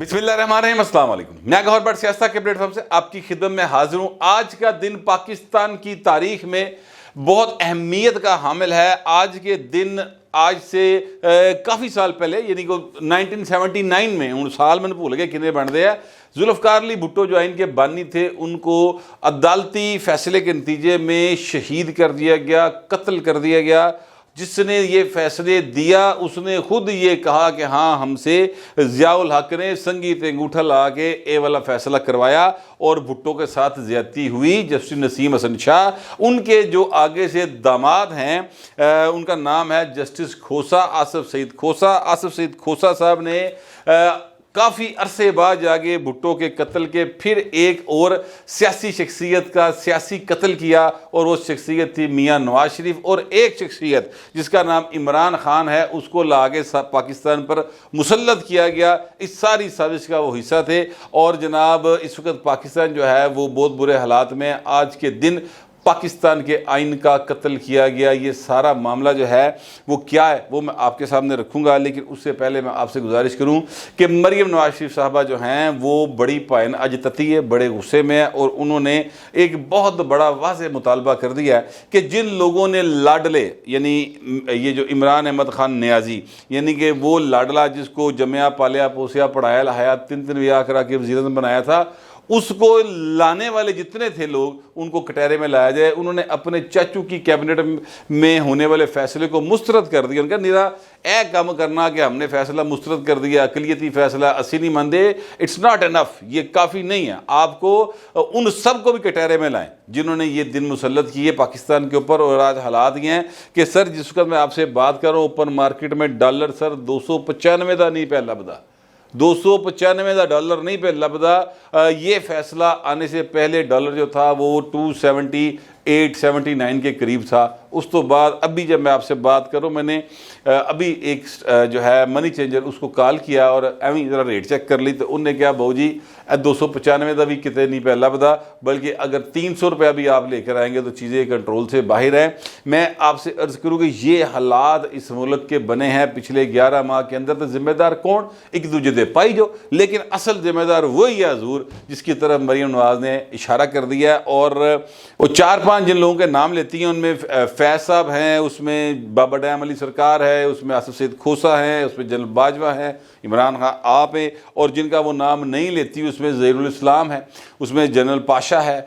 بسم اللہ الرحمن الرحیم، السلام علیکم۔ میں گوہر بٹ سیاست کے پلیٹ فارم سے آپ کی خدمت میں حاضر ہوں۔ آج کا دن پاکستان کی تاریخ میں بہت اہمیت کا حامل ہے۔ آج کے دن آج سے کافی سال پہلے یعنی کہ 1979 میں ان سال میں بھول گئے کتنے بن دے ہیں، ذوالفقار علی بھٹو جو ان کے بانی تھے ان کو عدالتی فیصلے کے نتیجے میں شہید کر دیا گیا، قتل کر دیا گیا۔ جس نے یہ فیصلے دیا اس نے خود یہ کہا کہ ہاں ہم سے ضیاء الحق نے سنگی تے انگوٹھا لا کے اے والا فیصلہ کروایا اور بھٹو کے ساتھ زیادتی ہوئی۔ جسٹس نسیم حسن شاہ، ان کے جو آگے سے داماد ہیں ان کا نام ہے جسٹس کھوسا، آصف سعید کھوسا۔ آصف سعید کھوسا صاحب نے کافی عرصے بعد جاگے بھٹو کے قتل کے پھر ایک اور سیاسی شخصیت کا سیاسی قتل کیا، اور وہ شخصیت تھی میاں نواز شریف، اور ایک شخصیت جس کا نام عمران خان ہے اس کو لاگے پاکستان پر مسلط کیا گیا۔ اس ساری سازش کا وہ حصہ تھے، اور جناب اس وقت پاکستان جو ہے وہ بہت برے حالات میں۔ آج کے دن پاکستان کے آئین کا قتل کیا گیا۔ یہ سارا معاملہ جو ہے وہ کیا ہے وہ میں آپ کے سامنے رکھوں گا، لیکن اس سے پہلے میں آپ سے گزارش کروں کہ مریم نواز شریف صاحبہ جو ہیں وہ بڑی پائن اجتتی ہے، بڑے غصے میں ہیں، اور انہوں نے ایک بہت بڑا واضح مطالبہ کر دیا ہے کہ جن لوگوں نے لاڈلے یعنی یہ جو عمران احمد خان نیازی یعنی کہ وہ لاڈلا جس کو جمیا پالیا پوسیا پڑھایا لہایا تن ویا کرا کے وزیر اعظم بنایا تھا، اس کو لانے والے جتنے تھے لوگ ان کو کٹہرے میں لایا جائے۔ انہوں نے اپنے چاچو کی کیبنٹ میں ہونے والے فیصلے کو مسترد کر دیا۔ ان کا نیرا اے کام کرنا کہ ہم نے فیصلہ مسترد کر دیا، اقلیتی فیصلہ اسی نہیں ماندے، اٹس ناٹ انف، یہ کافی نہیں ہے، آپ کو ان سب کو بھی کٹہرے میں لائیں جنہوں نے یہ دن مسلط کیے پاکستان کے اوپر۔ اور آج حالات یہ ہیں کہ سر جس وقت میں آپ سے بات کر رہا ہوں اوپن مارکیٹ میں ڈالر سر 295 دا نہیں پہ لبدا، 295 دا ڈالر نہیں پہ لبدا۔ یہ فیصلہ آنے سے پہلے ڈالر جو تھا وہ 278-79 کے قریب تھا۔ اس تو بعد ابھی جب میں آپ سے بات کروں میں نے ابھی ایک جو ہے منی چینجر اس کو کال کیا اور ایویں ذرا ریٹ چیک کر لی تو انہوں نے کہا بہو جی 295 دا بھی کتے نہیں پہ لبدا، بلکہ اگر 300 روپیہ بھی آپ لے کر آئیں گے تو چیزیں کنٹرول سے باہر ہیں۔ میں آپ سے عرض کروں کہ یہ حالات اس ملک کے بنے ہیں پچھلے 11 ماہ کے اندر، تو ذمہ دار کون؟ ایک دوجہ دے پائی جو، لیکن اصل ذمہ دار وہی ہے حضور جس کی طرف مریم نواز نے اشارہ کر دیا ہے۔ اور وہ 4-5 جن لوگوں کے نام لیتی ہیں ان میں فیض صاحب ہیں، اس میں بابا ڈیم علی سرکار ہے، اس میں آصف سعید کھوسا ہیں، اس میں جنرل باجوہ ہیں، عمران خان آپ ہیں، اور جن کا وہ نام نہیں لیتی اس میں ظہیر الاسلام ہے، اس میں جنرل پاشا ہے،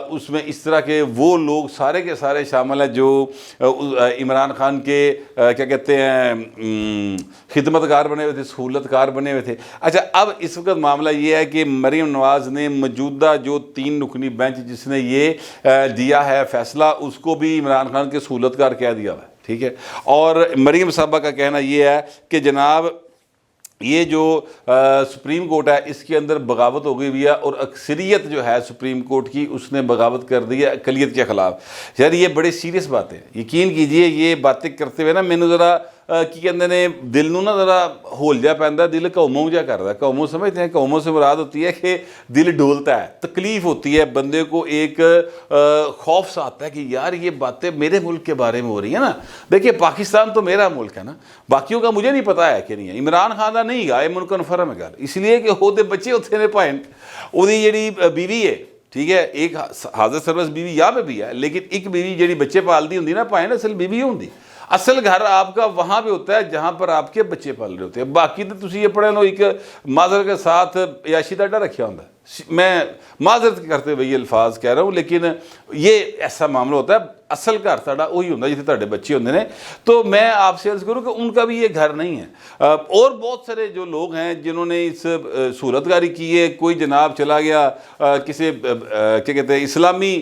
اس میں اس طرح کے وہ لوگ سارے کے سارے شامل ہیں جو عمران خان کے کیا کہتے ہیں خدمت کار بنے ہوئے تھے، سہولت کار بنے ہوئے تھے۔ اچھا اب اس وقت معاملہ یہ ہے کہ مریم نواز نے موجودہ جو 3 رکنی بینچ جس نے یہ دیا ہے فیصلہ اس کو بھی عمران خان کے سہولت کار کہہ دیا ہوا ہے، ٹھیک ہے۔ اور مریم صاحبہ کا کہنا یہ ہے کہ جناب یہ جو سپریم کورٹ ہے اس کے اندر بغاوت ہو گئی ہوئی ہے، اور اکثریت جو ہے سپریم کورٹ کی اس نے بغاوت کر دی ہے اقلیت کے خلاف۔ یار یہ بڑے سیریس باتیں، یقین کیجئے یہ باتیں کرتے ہوئے نا مینوں ذرا کی کہندے نے دل نو نا ذرا ہول جا پیندا، دل قوموں جا کردا ہے۔ قوموں سمجھتے ہیں، قوموں سے مراد ہوتی ہے کہ دل ڈولتا ہے، تکلیف ہوتی ہے بندے کو، ایک خوف سا آتا ہے کہ یار یہ باتیں میرے ملک کے بارے میں ہو رہی ہیں نا۔ دیکھیے پاکستان تو میرا ملک ہے نا، باقیوں کا مجھے نہیں پتا ہے کہ نہیں ہے۔ عمران خان دا نہیں گا، یہ من کنفرم ہے گل، اس لیے کہ وہ بچے ہوتے نے پائن وہی جیڑی بیوی ہے، ٹھیک ہے، ایک حاضر سروس بیوی یا پہ بھی ہے، لیکن ایک بیوی جیڑی بچے پالتی ہوندی نا پائن اصل بیوی ہوندی، اصل گھر آپ کا وہاں پہ ہوتا ہے جہاں پر آپ کے بچے پال رہے ہوتے ہیں۔ باقی تو تسی یہ پڑھے لو ایک معذرت کے ساتھ عیاشی دا ڈر رکھا ہوتا ہے، میں معذرت کرتے ہوئے یہ الفاظ کہہ رہا ہوں، لیکن یہ ایسا معاملہ ہوتا ہے۔ اصل گھر ساڑا وہی ہوتا ہے جتنے تھوڑے بچے ہوندے نے۔ تو میں آپ سے عرض کروں کہ ان کا بھی یہ گھر نہیں ہے۔ اور بہت سارے جو لوگ ہیں جنہوں نے اس سہولت کاری کی ہے، کوئی جناب چلا گیا کسی کیا کہتے ہیں اسلامی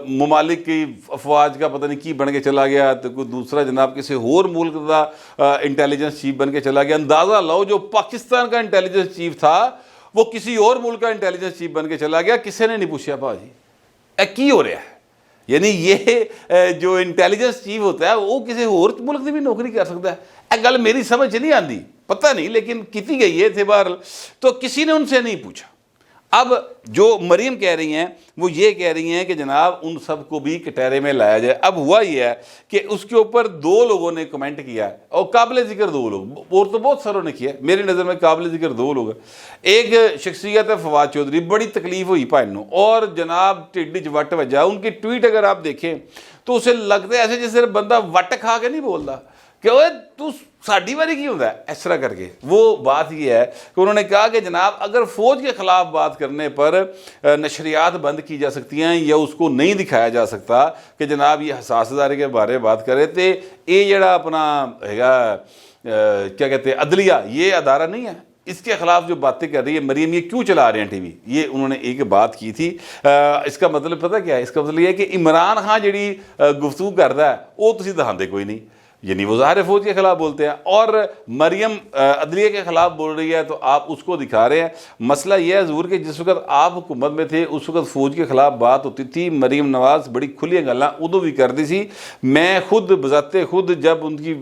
ممالک کی افواج کا پتہ نہیں کی بن کے چلا گیا، تو کوئی دوسرا جناب کسی اور ملک کا انٹیلیجنس چیف بن کے چلا گیا۔ اندازہ لو جو پاکستان کا انٹیلیجنس چیف تھا وہ کسی اور ملک کا انٹیلیجنس چیف بن کے چلا گیا، کسی نے نہیں پوچھا بھا جی اے کی ہو رہا ہے۔ یعنی یہ جو انٹیلیجنس چیف ہوتا ہے وہ کسی اور ملک کی بھی نوکری کر سکتا ہے۔ اے گل میری سمجھ نہیں آتی، پتہ نہیں، لیکن کیتی گئی ہے تھے بہرحال، تو کسی نے ان سے نہیں پوچھا۔ اب جو مریم کہہ رہی ہیں وہ یہ کہہ رہی ہیں کہ جناب ان سب کو بھی کٹہرے میں لایا جائے. اب ہوا یہ ہے کہ اس کے اوپر 2 لوگوں نے کمنٹ کیا ہے اور قابل ذکر 2 لوگ, اور تو بہت ساروں نے کیا ہے, میری نظر میں قابل ذکر 2 لوگ ہیں. ایک شخصیت ہے فواد چودھری, بڑی تکلیف ہوئی پائنوں, اور جناب ٹڈی وٹ وجہ ان کی ٹویٹ اگر آپ دیکھیں تو اسے لگتا ہے ایسے جیسے بندہ وٹ کھا کے نہیں بولتا کہ اوے تو ساڈی باری کی ہوتا ہے, اس طرح کر کے. وہ بات یہ ہے کہ انہوں نے کہا کہ جناب اگر فوج کے خلاف بات کرنے پر نشریات بند کی جا سکتی ہیں یا اس کو نہیں دکھایا جا سکتا کہ جناب یہ حساس ادارے کے بارے بات کرے, تو یہ جڑا اپنا ہے کیا کہتے ہیں عدلیہ, یہ ادارہ نہیں ہے. اس کے خلاف جو باتیں کر رہی ہے مریم, یہ کیوں چلا رہے ہیں ٹی وی, یہ انہوں نے ایک بات کی تھی. اس کا مطلب پتہ کیا ہے؟ اس کا مطلب یہ ہے کہ عمران خان جڑی گفتگو کرتا ہے وہ تسی دکھاندے کوئی نہیں, یعنی وہ ظاہر فوج کے خلاف بولتے ہیں, اور مریم عدلیہ کے خلاف بول رہی ہے تو آپ اس کو دکھا رہے ہیں. مسئلہ یہ ہے حضور کہ جس وقت آپ حکومت میں تھے اس وقت فوج کے خلاف بات ہوتی تھی, مریم نواز بڑی کھلی گلاں ادو بھی کرتی تھی. میں خود بذات خود جب ان کی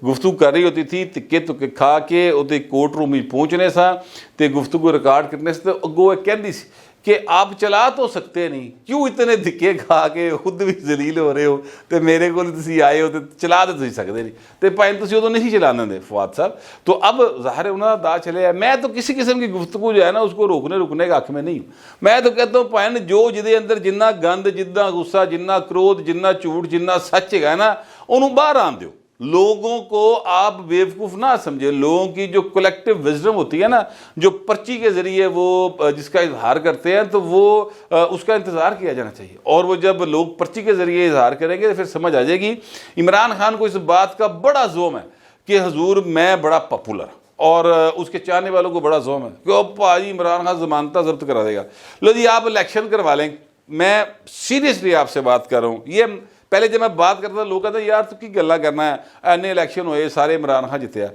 گفتگو کر رہی ہوتی تھی تکے تکے کھا کے وہ کورٹ روم میں پہنچنے سا تے گفتگو ریکارڈ کرنے سے اگوں کہندی سی کہ آپ چلا تو سکتے نہیں, کیوں اتنے دھکے کھا کے خود بھی ذلیل ہو رہے ہو, تو میرے کو تسی آئے ہو تو چلا تو تسی سکتے نہیں, تو پائن تسی ادو نہیں چلانے دے فواد صاحب. تو اب ظاہر ہے انہوں نے دا چلے ہے. میں تو کسی قسم کی گفتگو جو ہے نا اس کو روکنے کا حق میں نہیں ہوں. میں تو کہتا ہوں پائن جو جدے اندر جنہ گند, جنہ غصہ, جنہ کرودھ, جنہ جھوٹ, جنہ سچ ہے نا انہوں باہر آن دیو. لوگوں کو آپ بیوقوف نہ سمجھے. لوگوں کی جو کلیکٹیو وزڈم ہوتی ہے نا, جو پرچی کے ذریعے وہ جس کا اظہار کرتے ہیں, تو وہ اس کا انتظار کیا جانا چاہیے. اور وہ جب لوگ پرچی کے ذریعے اظہار کریں گے تو پھر سمجھ آ جائے گی. عمران خان کو اس بات کا بڑا زوم ہے کہ حضور میں بڑا پاپولر, اور اس کے چاہنے والوں کو بڑا زوم ہے کہ او پاجی عمران خان ضمانتہ ضبط کرا دے گا. لو جی آپ الیکشن کروا لیں. میں سیریسلی آپ سے بات کر رہا ہوں. یہ پہلے جب میں بات کرتا تھا لوگ کہتے ہیں یار تو کی گلا کرنا ہے, اینے الیکشن ہوئے سارے عمران خان جیتے ہیں,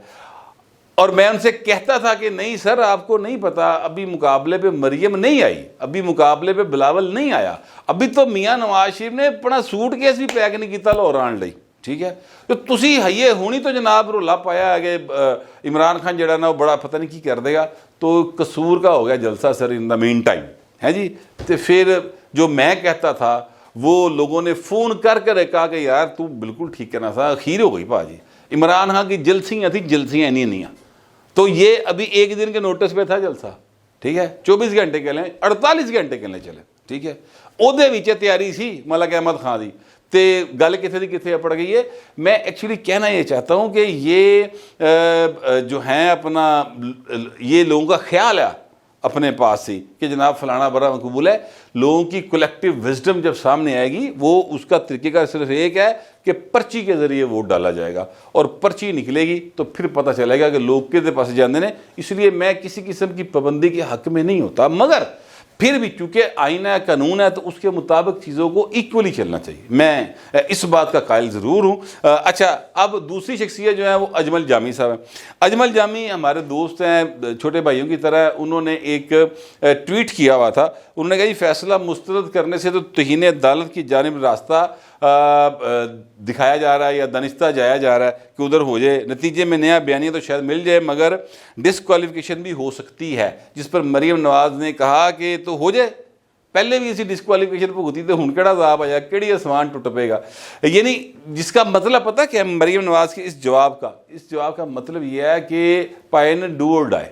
اور میں ان سے کہتا تھا کہ نہیں سر آپ کو نہیں پتا, ابھی مقابلے پہ مریم نہیں آئی, ابھی مقابلے پہ بلاول نہیں آیا, ابھی تو میاں نواز شریف نے اپنا سوٹ کیس بھی پیک نہیں کیتا لاہور آن لئی. ٹھیک ہے, تو تسی ہئیے ہونی تو جناب رولا پایا ہے کہ عمران خان جڑا نا وہ بڑا پتہ نہیں کی کر دے گا, تو قصور کا ہو گیا جلسہ سر ان دا مین ٹائم ہے جی. تو پھر جو میں کہتا تھا وہ لوگوں نے فون کر کہا کہ یار تو بالکل ٹھیک کہنا تھا. اخیر ہو گئی پاجی, عمران خان کی جلسیاں تھی, جلسیاں نہیں. تو یہ ابھی 1 دن کے نوٹس پہ تھا جلسہ, ٹھیک ہے, 24 گھنٹے کے لیں 48 گھنٹے کے لیں چلے, ٹھیک ہے. اودے وچ تیاری سی ملک احمد خان دی, تے گل کتنے دی کتنے پڑ گئی ہے. میں ایکچولی کہنا یہ چاہتا ہوں کہ یہ جو ہیں اپنا یہ لوگوں کا خیال ہے اپنے پاس سے کہ جناب فلانا بڑا مقبول ہے. لوگوں کی کلیکٹیو وزڈم جب سامنے آئے گی وہ اس کا طریقے کا صرف ایک ہے کہ پرچی کے ذریعے ووٹ ڈالا جائے گا, اور پرچی نکلے گی تو پھر پتہ چلے گا کہ لوگ کدے پاس جاندے نے. اس لیے میں کسی قسم کی پابندی کے حق میں نہیں ہوتا, مگر پھر بھی چونکہ آئین ہے, قانون ہے, تو اس کے مطابق چیزوں کو ایکولی چلنا چاہیے. میں اس بات کا قائل ضرور ہوں. اچھا, اب دوسری شخصیت جو ہے وہ اجمل جامی صاحب ہیں. اجمل جامی ہمارے دوست ہیں, چھوٹے بھائیوں کی طرح. انہوں نے ایک ٹویٹ کیا ہوا تھا. انہوں نے کہا جی فیصلہ مسترد کرنے سے تو توہین عدالت کی جانب راستہ دکھایا جا رہا ہے یا دانستہ جایا جا رہا ہے کہ ادھر ہو جائے. نتیجے میں نیا بیانیہ تو شاید مل جائے, مگر ڈسکوالیفیکیشن بھی ہو سکتی ہے, جس پر مریم نواز نے کہا کہ تو ہو جائے. پہلے بھی اسی ڈسکوالیفیکیشن بھگتی تھے, ہن کیڑا عذاب آیا, کیڑی آسمان ٹوٹ پے گا. یعنی جس کا مطلب پتہ کہ مریم نواز کے اس جواب کا مطلب یہ ہے کہ پائن ڈو اور ڈائی.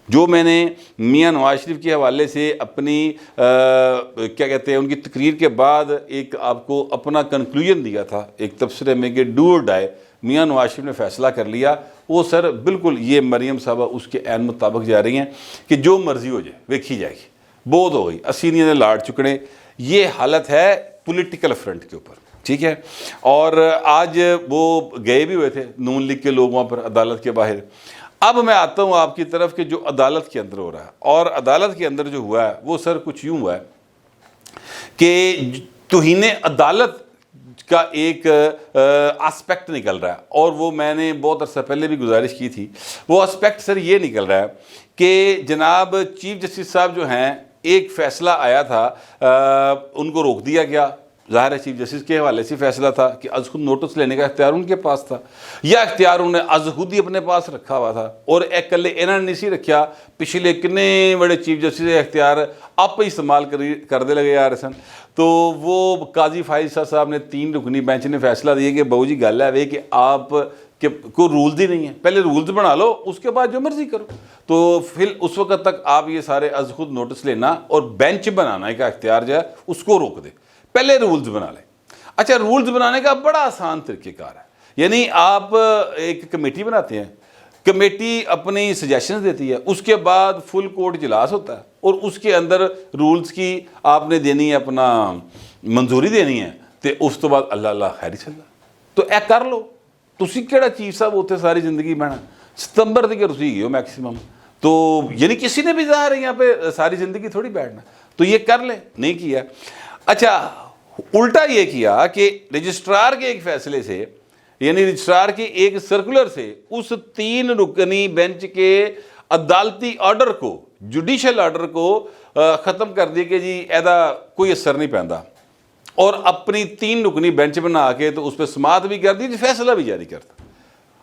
جو میں نے میاں نواز شریف کے حوالے سے اپنی کیا کہتے ہیں ان کی تقریر کے بعد ایک آپ کو اپنا کنکلوژن دیا تھا ایک تبصرے میں کہ ڈو اور ڈائی, میاں نواز شریف نے فیصلہ کر لیا, وہ سر بالکل یہ مریم صاحبہ اس کے عین مطابق جا رہی ہیں کہ جو مرضی ہو جائے ویکھی جائے گی. بہت ہو گئی, اسینیاں نے لاڑ چکنے. یہ حالت ہے پولیٹیکل فرنٹ کے اوپر, ٹھیک ہے. اور آج وہ گئے بھی ہوئے تھے نون لیگ کے لوگ وہاں پر عدالت کے باہر. اب میں آتا ہوں آپ کی طرف کہ جو عدالت کے اندر ہو رہا ہے, اور عدالت کے اندر جو ہوا ہے وہ سر کچھ یوں ہوا ہے کہ توہین عدالت کا ایک اسپیکٹ نکل رہا ہے, اور وہ میں نے بہت عرصہ پہلے بھی گزارش کی تھی. وہ اسپیکٹ سر یہ نکل رہا ہے کہ جناب چیف جسٹس صاحب جو ہیں, ایک فیصلہ آیا تھا, ان کو روک دیا گیا, ظاہر ہے چیف جسٹس کے حوالے سے فیصلہ تھا کہ از خود نوٹس لینے کا اختیار ان کے پاس تھا، یا اختیار انہوں نے از خود ہی اپنے پاس رکھا ہوا تھا، اور ایک کلے انہوں نے نہیں سی رکھا، پچھلے کتنے بڑے چیف جسٹس اختیار آپ ہی استعمال کرتے لگے آ رہے سن۔ تو وہ قاضی فائز صاحب نے 3 رکنی بینچ نے فیصلہ دیا کہ بہو جی گل ہے کہ آپ کہ کوئی رولز ہی نہیں ہے، پہلے رولز بنا لو، اس کے بعد جو مرضی کرو۔ تو پھر اس وقت تک آپ یہ سارے از خود نوٹس لینا اور بینچ بنانا کا اختیار جو ہے اس کو روک دے، پہلے رولز بنا لیں۔ اچھا، رولز بنانے کا بڑا آسان طریقہ کار ہے، یعنی آپ ایک کمیٹی بناتے ہیں، کمیٹی اپنی سجیشنز دیتی ہے، اس کے بعد فل کورٹ اجلاس ہوتا ہے اور اس کے اندر رولز کی آپ نے دینی ہے، اپنا منظوری دینی ہے، تو اس تو بعد اللہ اللہ خیر چل رہا تو اے کر لو۔ تسی کیڑا چیف صاحب ہوتے ساری زندگی بہنا ستمبر تک تسی گئے ہو میکسیمم، تو یعنی کسی نے بھی ظاہر ہے یہاں پہ ساری زندگی تھوڑی بیٹھنا، تو یہ کر لے، نہیں کیا۔ اچھا، الٹا یہ کیا کہ رجسٹرار کے ایک فیصلے سے، یعنی رجسٹرار کے ایک سرکولر سے اس 3 رکنی بینچ کے عدالتی آرڈر کو، جوڈیشل آرڈر کو ختم کر دی کہ جی ایدا کوئی اثر نہیں پہنتا، اور اپنی 3 رکنی بینچ بنا کے تو اس پہ سماعت بھی کر دی، فیصلہ بھی جاری کرتا۔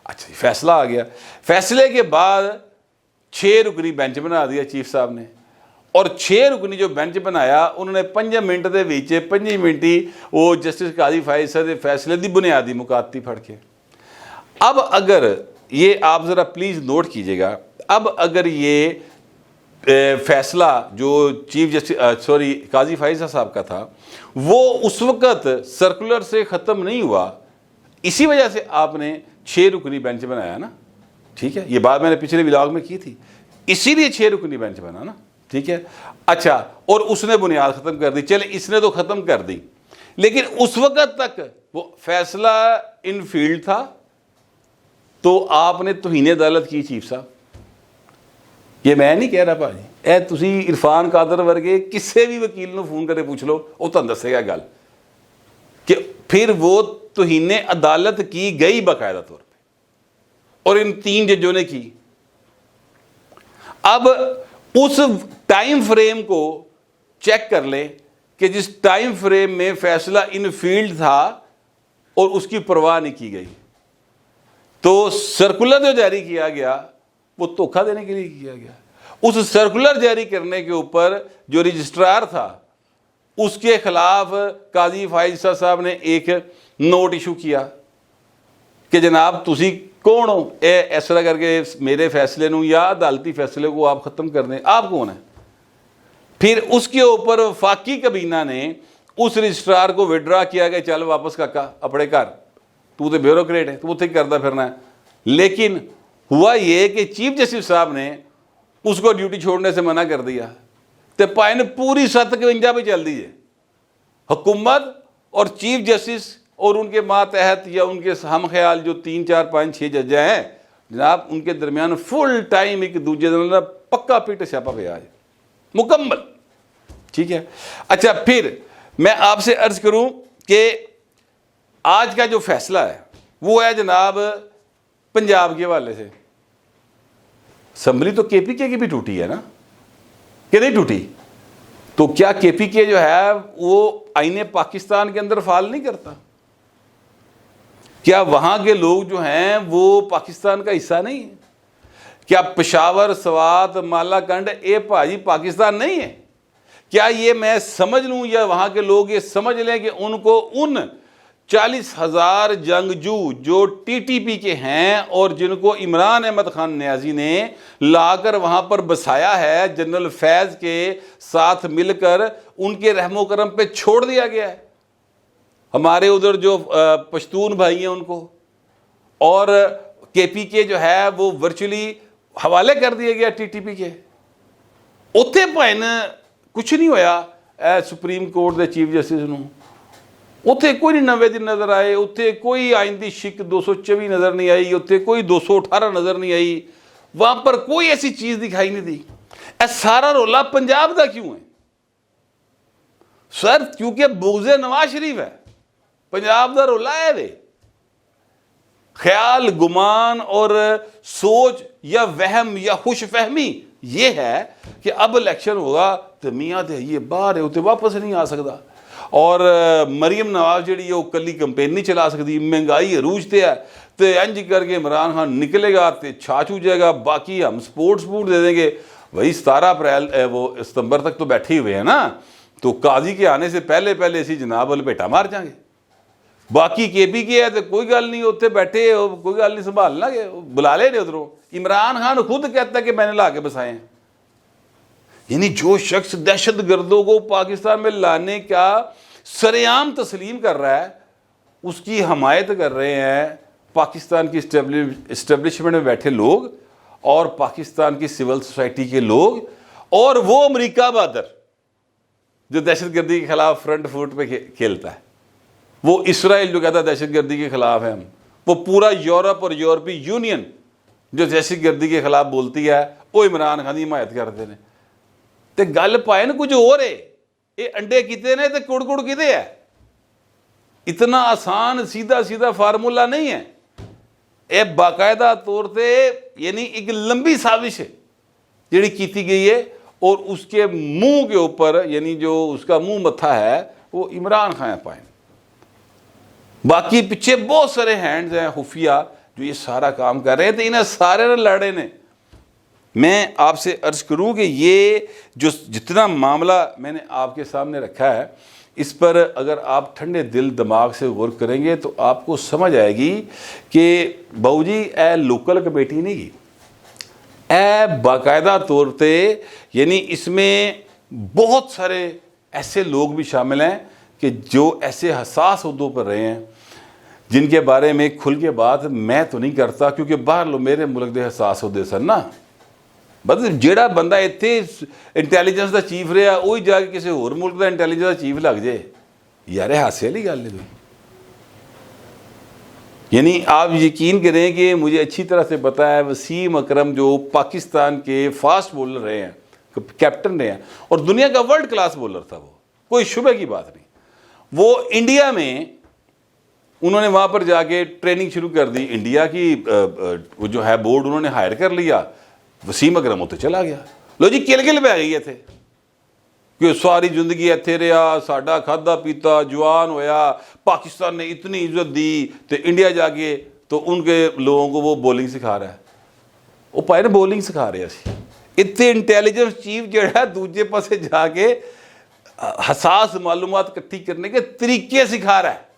اچھا، فیصلہ آ گیا، فیصلے کے بعد 6 رکنی بینچ بنا دیا چیف صاحب نے، اور 6 رکنی جو بینچ بنایا انہوں نے 5 منٹ دے ویچے 5 منٹ ہی وہ جسٹس قاضی فائز صاحب دے فیصلے دی بنیادی مکاتی پڑھ کے۔ اب اگر یہ آپ ذرا پلیز نوٹ کیجئے گا، اب اگر یہ فیصلہ جو چیف جسٹس قاضی فائز صاحب کا تھا وہ اس وقت سرکولر سے ختم نہیں ہوا، اسی وجہ سے آپ نے 6 رکنی بینچ بنایا نا، ٹھیک ہے، یہ بات میں نے پچھلے ولاگ میں کی تھی، اسی لیے 6 رکنی بینچ بنا نا، ٹھیک ہے۔ اچھا، اور اس نے بنیاد ختم کر دی، چلے اس نے تو ختم کر دی، لیکن اس وقت تک وہ فیصلہ ان فیلڈ تھا، تو آپ نے توہین عدالت کی چیف صاحب۔ یہ میں نہیں کہہ رہا بھاجی، اے تسی عرفان قادر ورگے کسے بھی وکیل نو فون کرے پوچھ لو، وہ تم دسے گا گل کہ پھر وہ توہین عدالت کی گئی باقاعدہ طور پہ، اور ان 3 ججوں نے کی۔ اب اس ٹائم فریم کو چیک کر لیں کہ جس ٹائم فریم میں فیصلہ ان فیلڈ تھا اور اس کی پرواہ نہیں کی گئی، تو سرکولر جو جاری کیا گیا وہ دھوکہ دینے کے لیے کیا گیا۔ اس سرکولر جاری کرنے کے اوپر جو رجسٹرار تھا اس کے خلاف قاضی فائز صاحب نے ایک نوٹ ایشو کیا کہ جناب تسی کون ہو اس طرح کر کے میرے فیصلے نو یا عدالتی فیصلے کو آپ ختم کر دیں، آپ کون ہیں؟ پھر اس کے اوپر وفاقی کابینہ نے اس رجسٹرار کو وڈرا کیا کہ چل واپس کاکا اپنے گھر، تو بیوروکریٹ ہے، تو اتنے کرتا پھرنا ہے۔ لیکن ہوا یہ کہ چیف جسٹس صاحب نے اس کو ڈیوٹی چھوڑنے سے منع کر دیا، تو پائن پوری 751 پہ چل دیجئے۔ حکومت اور چیف جسٹس اور ان کے ماتحت یا ان کے ہم خیال جو 3 4 5 6 جج ہیں جناب، ان کے درمیان فل ٹائم ایک دوسرے دن پکا پیٹ چھاپا پہ آج مکمل، ٹھیک ہے۔ اچھا، پھر میں آپ سے عرض کروں کہ آج کا جو فیصلہ ہے وہ ہے جناب پنجاب کے حوالے سے۔ اسمبلی تو کے پی کے کی بھی ٹوٹی ہے نا، کہ نہیں ٹوٹی؟ تو کیا کے پی کے جو ہے وہ آئین پاکستان کے اندر فعال نہیں کرتا؟ کیا وہاں کے لوگ جو ہیں وہ پاکستان کا حصہ نہیں ہے؟ کیا پشاور، سوات، مالا کنڈ اے بھاجی پاکستان نہیں ہے؟ کیا یہ میں سمجھ لوں یا وہاں کے لوگ یہ سمجھ لیں کہ ان کو ان 40,000 جنگجو جو ٹی ٹی پی کے ہیں اور جن کو عمران احمد خان نیازی نے لا کر وہاں پر بسایا ہے، جنرل فیض کے ساتھ مل کر ان کے رحم و کرم پہ چھوڑ دیا گیا ہے؟ ہمارے ادھر جو پشتون بھائی ہیں ان کو، اور کے پی کے جو ہے وہ ورچولی حوالے کر دیا گیا ٹی ٹی پی کے۔ اتھے پائن کچھ نہیں ہویا اے سپریم کورٹ دے چیف جسٹس نو، اتھے کوئی نہیں 90 دن نظر آئے، اتھے کوئی آئندی شک 224 نظر نہیں آئی، اتھے کوئی 218 نظر نہیں آئی، وہاں پر کوئی ایسی چیز دکھائی نہیں دی۔ اے سارا رولا پنجاب دا کیوں ہے؟ سر کیونکہ بغض نواز شریف ہے، پنجاب دا رولا ہے وے۔ خیال، گمان اور سوچ یا وہم یا خوش فہمی یہ ہے کہ اب الیکشن ہوگا تو میاں دے یہ باہر ہے، اتنے واپس نہیں آ سکتا۔ اور مریم نواز جڑی وہ کلی کمپین نہیں چلا سکتی, مہنگائی عروج تے ہے, تو انج کر کے عمران خان نکلے گا تو چھاچ ہو جائے گا, باقی ہم سپورٹ دے دیں گے. وہی 17 اپریل وہ ستمبر تک تو بیٹھے ہوئے ہیں نا, تو قاضی کے آنے سے پہلے اسی جناب لپیٹا مار جائیں گے. باقی کے پی کے ہے تو کوئی گل نہیں, اتنے بیٹھے کوئی گل نہیں, سنبھالنا گے, بلا لے ادھروں. عمران خان خود کہتا ہے کہ میں نے لا کے بسائے ہیں. یعنی جو شخص دہشت گردوں کو پاکستان میں لانے کا سرعام تسلیم کر رہا ہے, اس کی حمایت کر رہے ہیں پاکستان کی اسٹیبلشمنٹ میں بیٹھے لوگ اور پاکستان کی سول سوسائٹی کے لوگ, اور وہ امریکہ بہادر جو دہشت گردی کے خلاف فرنٹ فوٹ پہ کھیلتا ہے, وہ اسرائیل جو کہتا ہے دہشت گردی کے خلاف ہے ہم, وہ پورا یورپ اور یورپی یونین جو دہشت گردی کے خلاف بولتی ہے, وہ عمران خان کی حمایت کرتے ہیں. تے گل پائے نا کچھ اور ہے, یہ انڈے کتے نے تے کڑ کڑ کتے ہے. اتنا آسان سیدھا فارمولا نہیں ہے, یہ باقاعدہ طور پہ یعنی ایک لمبی سازش ہے جڑی کیتی گئی ہے, اور اس کے منہ کے اوپر یعنی جو اس کا منہ متھا ہے وہ عمران خان پائیں. باقی پیچھے بہت سارے ہینڈز ہیں خفیہ جو یہ سارا کام کر رہے ہیں, تو انہیں سارے نے لڑے نے. میں آپ سے عرض کروں کہ یہ جو جتنا معاملہ میں نے آپ کے سامنے رکھا ہے, اس پر اگر آپ ٹھنڈے دل دماغ سے غور کریں گے تو آپ کو سمجھ آئے گی کہ بہو جی اے لوکل کمیٹی نہیں گی, اے باقاعدہ طور پہ یعنی اس میں بہت سارے ایسے لوگ بھی شامل ہیں کہ جو ایسے حساس عہدوں پر رہے ہیں جن کے بارے میں کھل کے بات میں تو نہیں کرتا, کیونکہ باہر لو میرے ملک دے حساس عہدے سن نا. بس جیڑا بندہ اتنے انٹیلیجنس دا چیف رہا وہی جا کے کسی اور ملک دا انٹیلیجنس دا چیف لگ جائے, یار ہاسے والی گل نہیں. یعنی آپ یقین کریں کہ مجھے اچھی طرح سے پتا ہے وسیم اکرم جو پاکستان کے فاسٹ بولر رہے ہیں, کیپٹن رہے ہیں, اور دنیا کا ورلڈ کلاس بولر تھا, وہ کوئی شبہ کی بات نہیں. وہ انڈیا میں انہوں نے وہاں پر جا کے ٹریننگ شروع کر دی, انڈیا کی وہ جو ہے بورڈ انہوں نے ہائر کر لیا, وسیم اکرم تو چلا گیا. لو جی کل پہ گئی تھے کہ ساری زندگی اتنے رہا, ساڈا کھادا پیتا جوان ہویا, پاکستان نے اتنی عزت دی, تو انڈیا جا کے تو ان کے لوگوں کو وہ بولنگ سکھا رہا ہے. وہ پائے نا بولنگ سکھا رہے ہیں. اتنے انٹیلیجنس چیف جڑا ہے دوسرے پاسے جا کے حساس معلومات اکٹھی کرنے کے طریقے سکھا رہا ہے.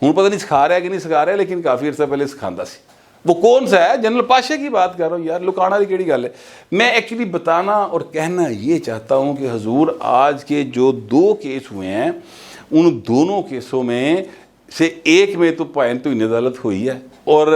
ہوں پتہ نہیں سکھا رہا ہے کہ نہیں سکھا رہا ہے, لیکن کافی عرصہ پہلے سکھاتا سی. وہ کون سا ہے؟ جنرل پاشا کی بات کر رہا ہوں یار, لکانا کی کیڑی گل ہے. میں ایکچولی بتانا اور کہنا یہ چاہتا ہوں کہ حضور آج کے جو 2 کیس ہوئے ہیں, ان دونوں کیسوں میں سے ایک میں تو پوائنٹ تو عدالت ہوئی ہے, اور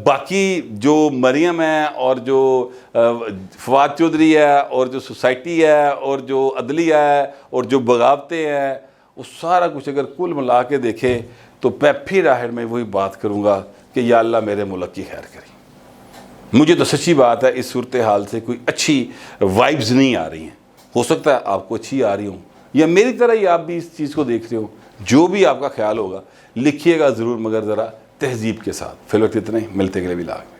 باقی جو مریم ہے اور جو فواد چودھری ہے اور جو سوسائٹی ہے اور جو عدلیہ ہے اور جو بغاوتیں ہیں, وہ سارا کچھ اگر کل ملا کے دیکھے تو میں پھر آخر میں وہی بات کروں گا کہ یا اللہ میرے ملک کی خیر کری. مجھے تو سچی بات ہے اس صورتحال سے کوئی اچھی وائبز نہیں آ رہی ہیں. ہو سکتا ہے آپ کو اچھی آ رہی ہوں, یا میری طرح ہی آپ بھی اس چیز کو دیکھ رہے ہو. جو بھی آپ کا خیال ہوگا لکھیے گا ضرور, مگر ذرا تہذیب کے ساتھ. فی الوقت اتنے, ملتے گئے بھی لاگ.